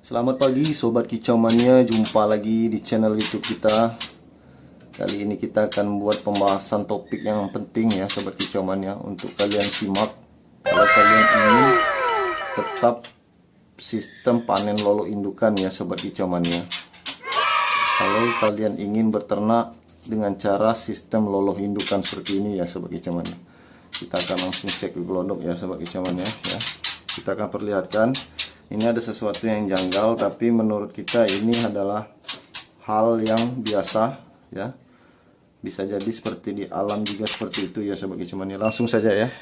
Selamat pagi Sobat Kicau Mania, jumpa lagi di channel YouTube kita. Kali ini kita akan membuat pembahasan topik yang penting ya Sobat Kicau Mania, untuk kalian simak. Kalau kalian ingin tetap sistem panen lolo indukan ya Sobat Kicau Mania. Kalau kalian ingin berternak dengan cara sistem lolo indukan seperti ini ya Sobat Kicau Mania, kita akan langsung cek ke glodok ya Sobat Kicau Mania ya. Kita akan perlihatkan. Ini ada sesuatu yang janggal, tapi menurut kita ini adalah hal yang biasa ya. Bisa jadi seperti di alam juga seperti itu ya Sobat Kicau Mania. Langsung saja ya.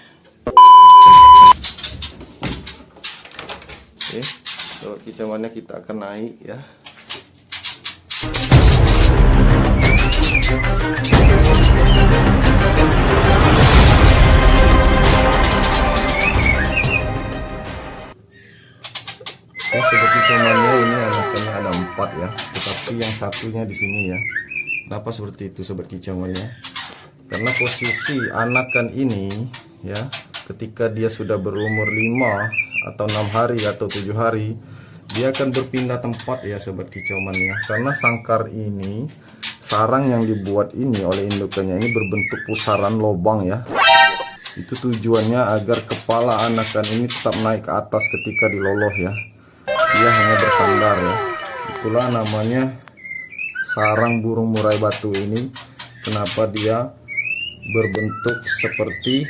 Oke, Sobat Kicau Mania, kita akan naik ya. Sobat Kicau Mania, ini anakannya ada 4 ya, tetapi yang satunya di sini ya. Kenapa seperti itu Sobat Kicau Mania? Karena posisi anakan ini ya, ketika dia sudah berumur 5 atau 6 hari atau 7 hari, dia akan berpindah tempat ya Sobat Kicau Mania. Karena sangkar ini, sarang yang dibuat ini oleh indukannya ini berbentuk pusaran lubang ya. Itu tujuannya agar kepala anakan ini tetap naik ke atas ketika diloloh ya. Dia hanya bersandar ya. Itulah namanya sarang burung murai batu ini. Kenapa dia berbentuk seperti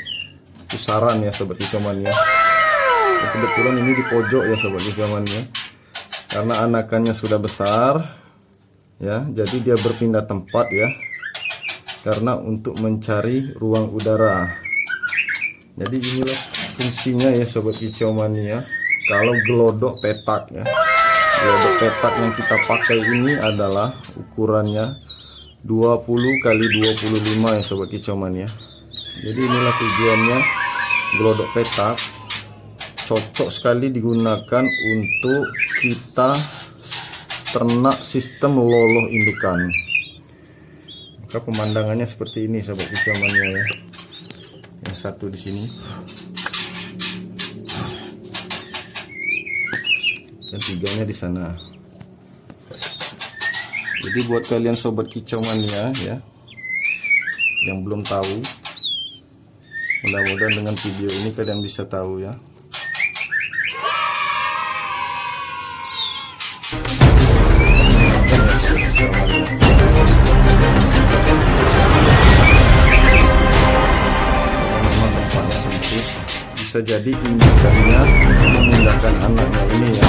pusaran ya Sobat Kicau Mania. Kebetulan ini di pojok ya Sobat Kicau Mania. Karena anakannya sudah besar ya, jadi dia berpindah tempat ya. Karena untuk mencari ruang udara. Jadi inilah fungsinya ya Sobat Kicau Mania. Kalau gelodok petak ya, gelodok petak yang kita pakai ini adalah ukurannya 20 kali 25 ya Sobat Kicau Mania. Jadi inilah tujuannya gelodok petak, cocok sekali digunakan untuk kita ternak sistem loloh indukan. Maka pemandangannya seperti ini Sobat Kicau Mania ya. Yang satu di sini. Dan tiganya di sana. Jadi buat kalian Sobat Kicau Mania ya, yang belum tahu, mudah-mudahan dengan video ini kalian bisa tahu ya. Memang tempatnya sempit, bisa jadi indukannya memindahkan anaknya ini ya.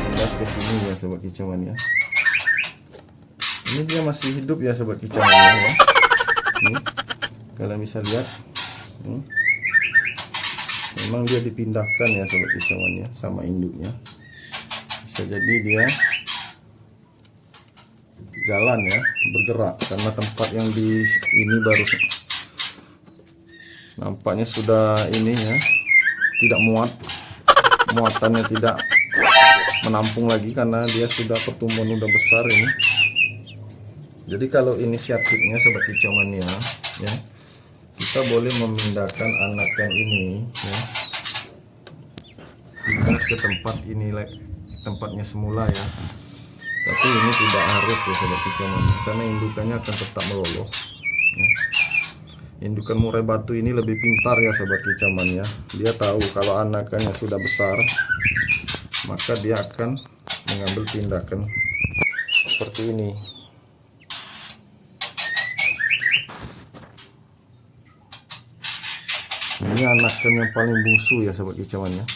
Bisa ke sini ya Sobat Kicau Mania. Ini dia masih hidup ya Sobat Kicau Mania ya. Nih, kalian bisa lihat. Memang dia dipindahkan ya Sobat Kicau Mania sama induknya. Bisa jadi dia jalan ya, bergerak, karena tempat yang di ini baru nampaknya sudah ini ya, tidak muatannya tidak menampung lagi karena dia sudah pertumbuhan udah besar ini. Jadi kalau inisiatifnya Sobat Kicau Mania ya, kita boleh memindahkan anakan ini ya, ke tempat ini tempatnya semula ya. Tapi ini tidak harus ya Sobat Kicau Mania, karena indukannya akan tetap meloloh ya. Indukan murai batu ini lebih pintar ya Sobat Kicau Mania. Dia tahu kalau anakannya sudah besar, maka dia akan mengambil tindakan seperti ini. Ini anakan yang paling bungsu ya Sobat Kicau Mania.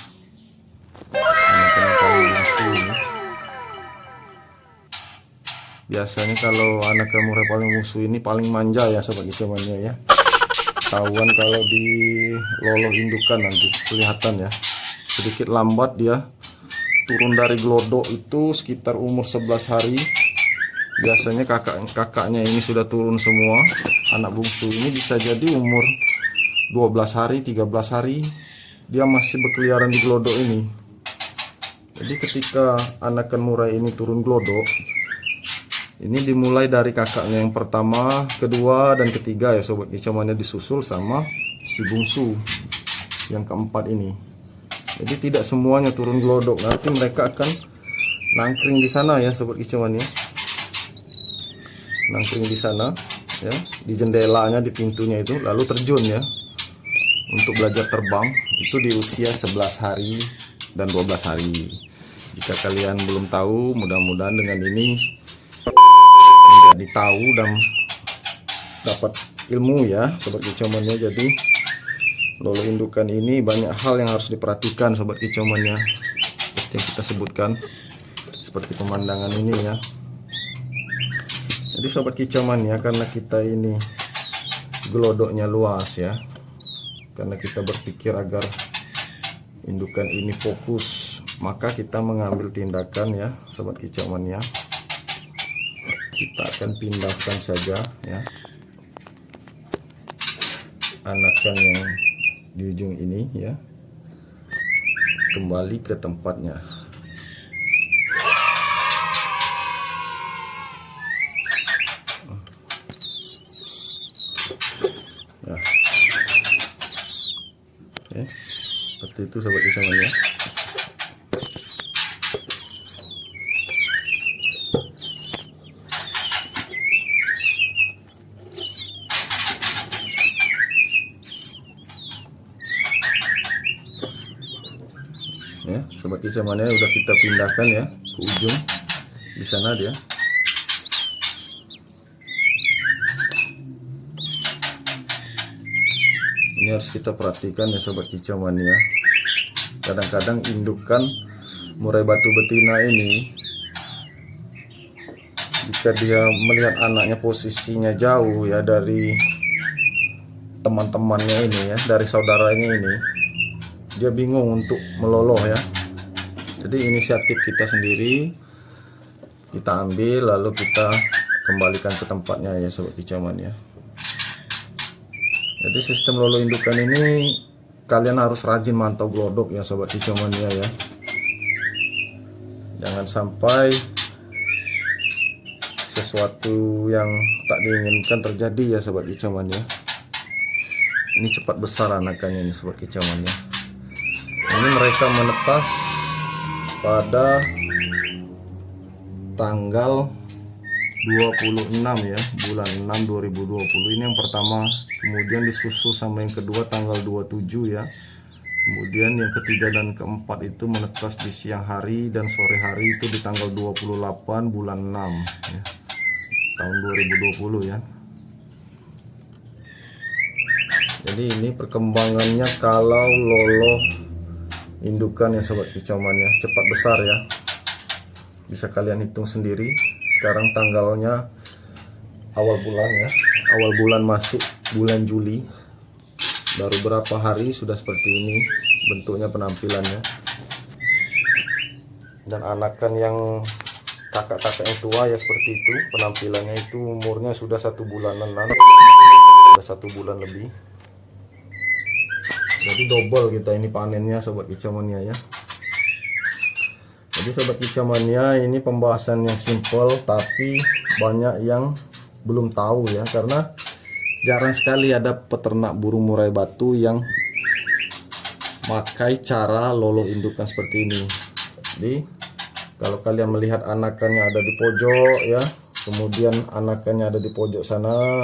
Anakan yang paling bungsu ini. Biasanya kalau anakan murai paling bungsu ini paling manja ya Sobat Kicau Mania ya. Tahuan kalau di loloh indukan nanti kelihatan ya. Sedikit lambat dia turun dari glodok itu sekitar umur 11 hari. Biasanya kakaknya ini sudah turun semua. Anak bungsu ini bisa jadi umur 12 hari, 13 hari dia masih berkeliaran di glodok ini. Jadi ketika anakan murai ini turun glodok, ini dimulai dari kakaknya yang pertama, kedua, dan ketiga ya Sobat Kicau Mania, disusul sama si bungsu. yang keempat ini. Jadi tidak semuanya turun gelodok, nanti mereka akan nangkring di sana ya sobat kicauan ya. Nangkring di sana ya, di jendelanya, di pintunya itu, lalu terjun ya untuk belajar terbang. Itu di usia 11 hari dan 12 hari. Jika kalian belum tahu, mudah-mudahan dengan ini menjadi tahu dan dapat ilmu ya sobat kicauan ya. Jadi lolo indukan ini banyak hal yang harus diperhatikan sobat kicauan ya, seperti yang kita sebutkan, seperti pemandangan ini ya. Jadi sobat kicauan ya, karena kita ini gelodoknya luas ya, karena kita berpikir agar indukan ini fokus, maka kita mengambil tindakan ya sobat kicauan ya. Kita akan pindahkan saja ya anakan yang di ujung ini ya, kembali ke tempatnya. Ya. Oke, seperti itu sobat kicauan ya. Ya, sobat kicauan ya, udah kita pindahkan ya ke ujung di sana dia. Ini harus kita perhatikan ya sobat kicauan ya. Kadang-kadang indukan murai batu betina ini, jika dia melihat anaknya posisinya jauh ya dari teman-temannya ini ya, dari saudaranya ini, dia bingung untuk meloloh ya. Jadi inisiatif kita sendiri kita ambil, lalu kita kembalikan ke tempatnya ya sobat kicauan ya. Jadi sistem lolo indukan ini kalian harus rajin mantau gelodok ya sobat kicauan ya. Jangan sampai sesuatu yang tak diinginkan terjadi ya sobat kicauan ya. Ini cepat besar anakannya ini sobat kicauan ya. Ini mereka menetas pada tanggal 26 ya, bulan 6 2020. Ini yang pertama, kemudian disusul sama yang kedua tanggal 27 ya. Kemudian yang ketiga dan keempat itu menetas di siang hari dan sore hari, itu di tanggal 28 bulan 6 ya, tahun 2020 ya. Jadi ini perkembangannya kalau lolo indukan ya sobat kicauan ya, cepat besar ya. Bisa kalian hitung sendiri. Sekarang tanggalnya awal bulan ya, awal bulan masuk bulan Juli. Baru berapa hari sudah seperti ini bentuknya penampilannya. Dan anakan yang kakak-kakak yang tua ya seperti itu penampilannya, itu umurnya sudah 1 bulanan, sudah 1 bulan lebih. Jadi double kita ini panennya sobat kicauannya ya. Jadi sobat kicauannya, ini pembahasan yang simple tapi banyak yang belum tahu ya, karena jarang sekali ada peternak burung murai batu yang pakai cara lolo indukan seperti ini. Jadi kalau kalian melihat anakannya ada di pojok ya, kemudian anakannya ada di pojok sana,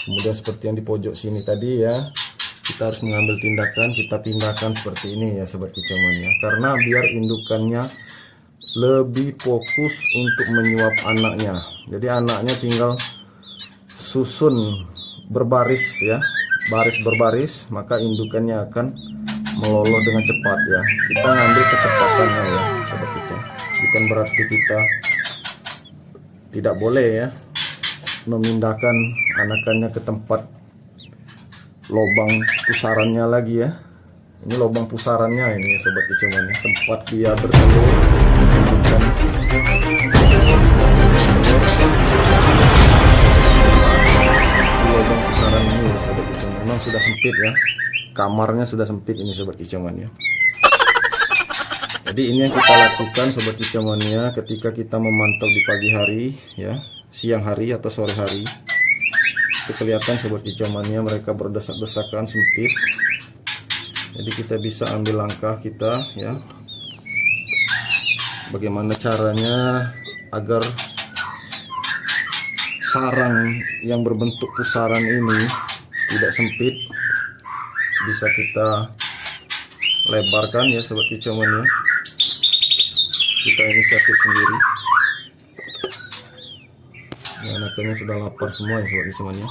kemudian seperti yang di pojok sini tadi ya, kita harus mengambil tindakan, kita pindahkan seperti ini ya sobat kicauannya, karena biar indukannya lebih fokus untuk menyuap anaknya. Jadi anaknya tinggal susun berbaris ya, baris berbaris, maka indukannya akan meloloh dengan cepat ya. Kita ngambil kecepatannya ya sobat kicau. Bukan berarti kita tidak boleh ya memindahkan anakannya ke tempat lubang pusarannya lagi ya. Ini lubang pusarannya ini sobat kicauannya, tempat dia bertelur. Lubang pusaran ini sobat kicauan memang sudah sempit ya, kamarnya sudah sempit ini sobat kicauannya. Jadi ini yang kita lakukan sobat kicauannya ketika kita memantau di pagi hari ya, siang hari atau sore hari. Itu kelihatan sobat kicauannya mereka berdesak-desakan sempit Jadi kita bisa ambil langkah kita ya, bagaimana caranya agar sarang yang berbentuk pusaran ini tidak sempit, bisa kita lebarkan ya sobat kicau mania. Kita inisiatif sendiri. Ya, anaknya sudah lapar semua ya sobat kicau mania.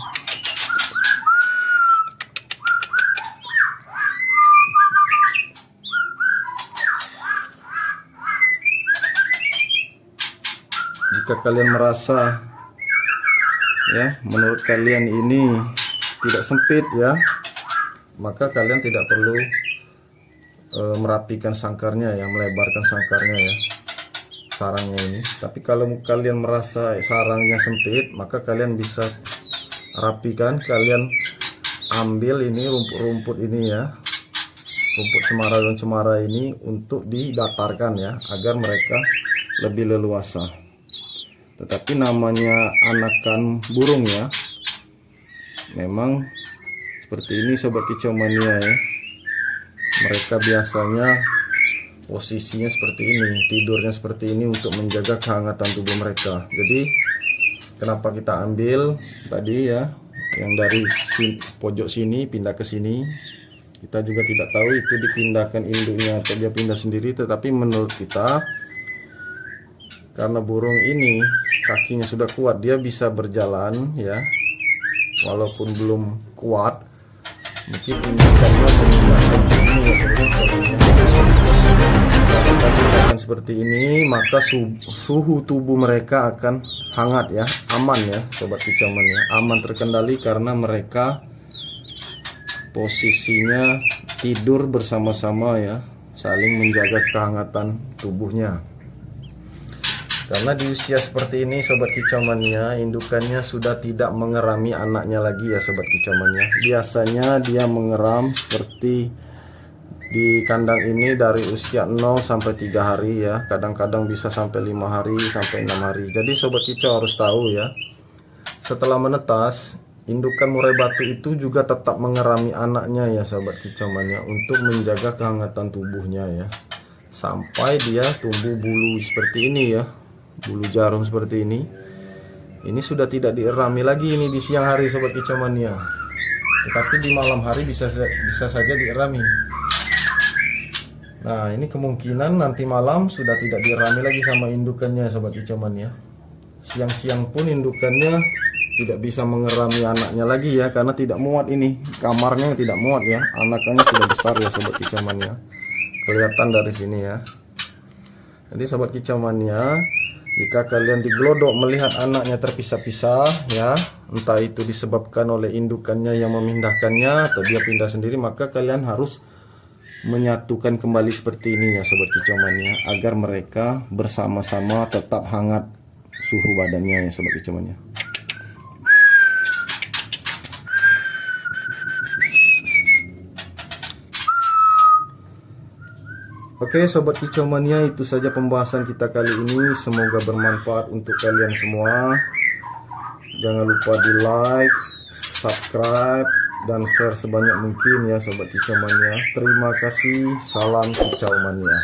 Jika kalian merasa ya menurut kalian ini tidak sempit ya, maka kalian tidak perlu merapikan sangkarnya ya, melebarkan sangkarnya ya, sarangnya ini. Tapi kalau kalian merasa sarangnya sempit, maka kalian bisa rapikan. Kalian ambil ini rumput-rumput ini ya, rumput cemara dan cemara ini untuk didatarkan ya, agar mereka lebih leluasa. Tetapi namanya anakan burung ya, memang seperti ini sobat kicau mania ya. Mereka biasanya posisinya seperti ini, tidurnya seperti ini untuk menjaga kehangatan tubuh mereka. Jadi kenapa kita ambil tadi ya, yang dari pojok sini pindah ke sini. Kita juga tidak tahu itu dipindahkan induknya atau dia pindah sendiri, tetapi menurut kita karena burung ini kakinya sudah kuat, dia bisa berjalan ya, walaupun belum kuat. Mungkin ini karena memindahkan ini ya seperti ini, maka suhu tubuh mereka akan hangat ya, aman ya sobat kicau mania, aman terkendali karena mereka posisinya tidur bersama-sama ya, saling menjaga kehangatan tubuhnya. Karena di usia seperti ini sobat kicau mania, indukannya sudah tidak mengerami anaknya lagi ya sobat kicau mania. Biasanya dia mengeram seperti di kandang ini dari usia 0 sampai 3 hari ya, kadang-kadang bisa sampai 5 hari sampai 6 hari. Jadi sobat kicau harus tahu ya, setelah menetas, indukan murai batu itu juga tetap mengerami anaknya ya sobat kicau mania, untuk menjaga kehangatan tubuhnya ya, sampai dia tumbuh bulu seperti ini ya, bulu jarum seperti ini. Ini sudah tidak dierami lagi ini di siang hari sobat kicau mania, tetapi di malam hari bisa saja dierami. Nah ini kemungkinan nanti malam sudah tidak dierami lagi sama indukannya sobat kicau mania. Siang-siang pun indukannya tidak bisa mengerami anaknya lagi ya, karena tidak muat, ini kamarnya tidak muat ya, anakannya sudah besar ya sobat kicau mania, kelihatan dari sini ya. Jadi sobat kicau mania, jika kalian digelodok melihat anaknya terpisah-pisah ya, entah itu disebabkan oleh indukannya yang memindahkannya atau dia pindah sendiri, maka kalian harus menyatukan kembali seperti ini ya sobat kicau mania, agar mereka bersama-sama tetap hangat suhu badannya ya sobat kicau mania. Oke sobat kicau mania, itu saja pembahasan kita kali ini. Semoga bermanfaat untuk kalian semua. Jangan lupa di like, subscribe, dan share sebanyak mungkin ya sobat kicau mania. Terima kasih, salam kicau mania.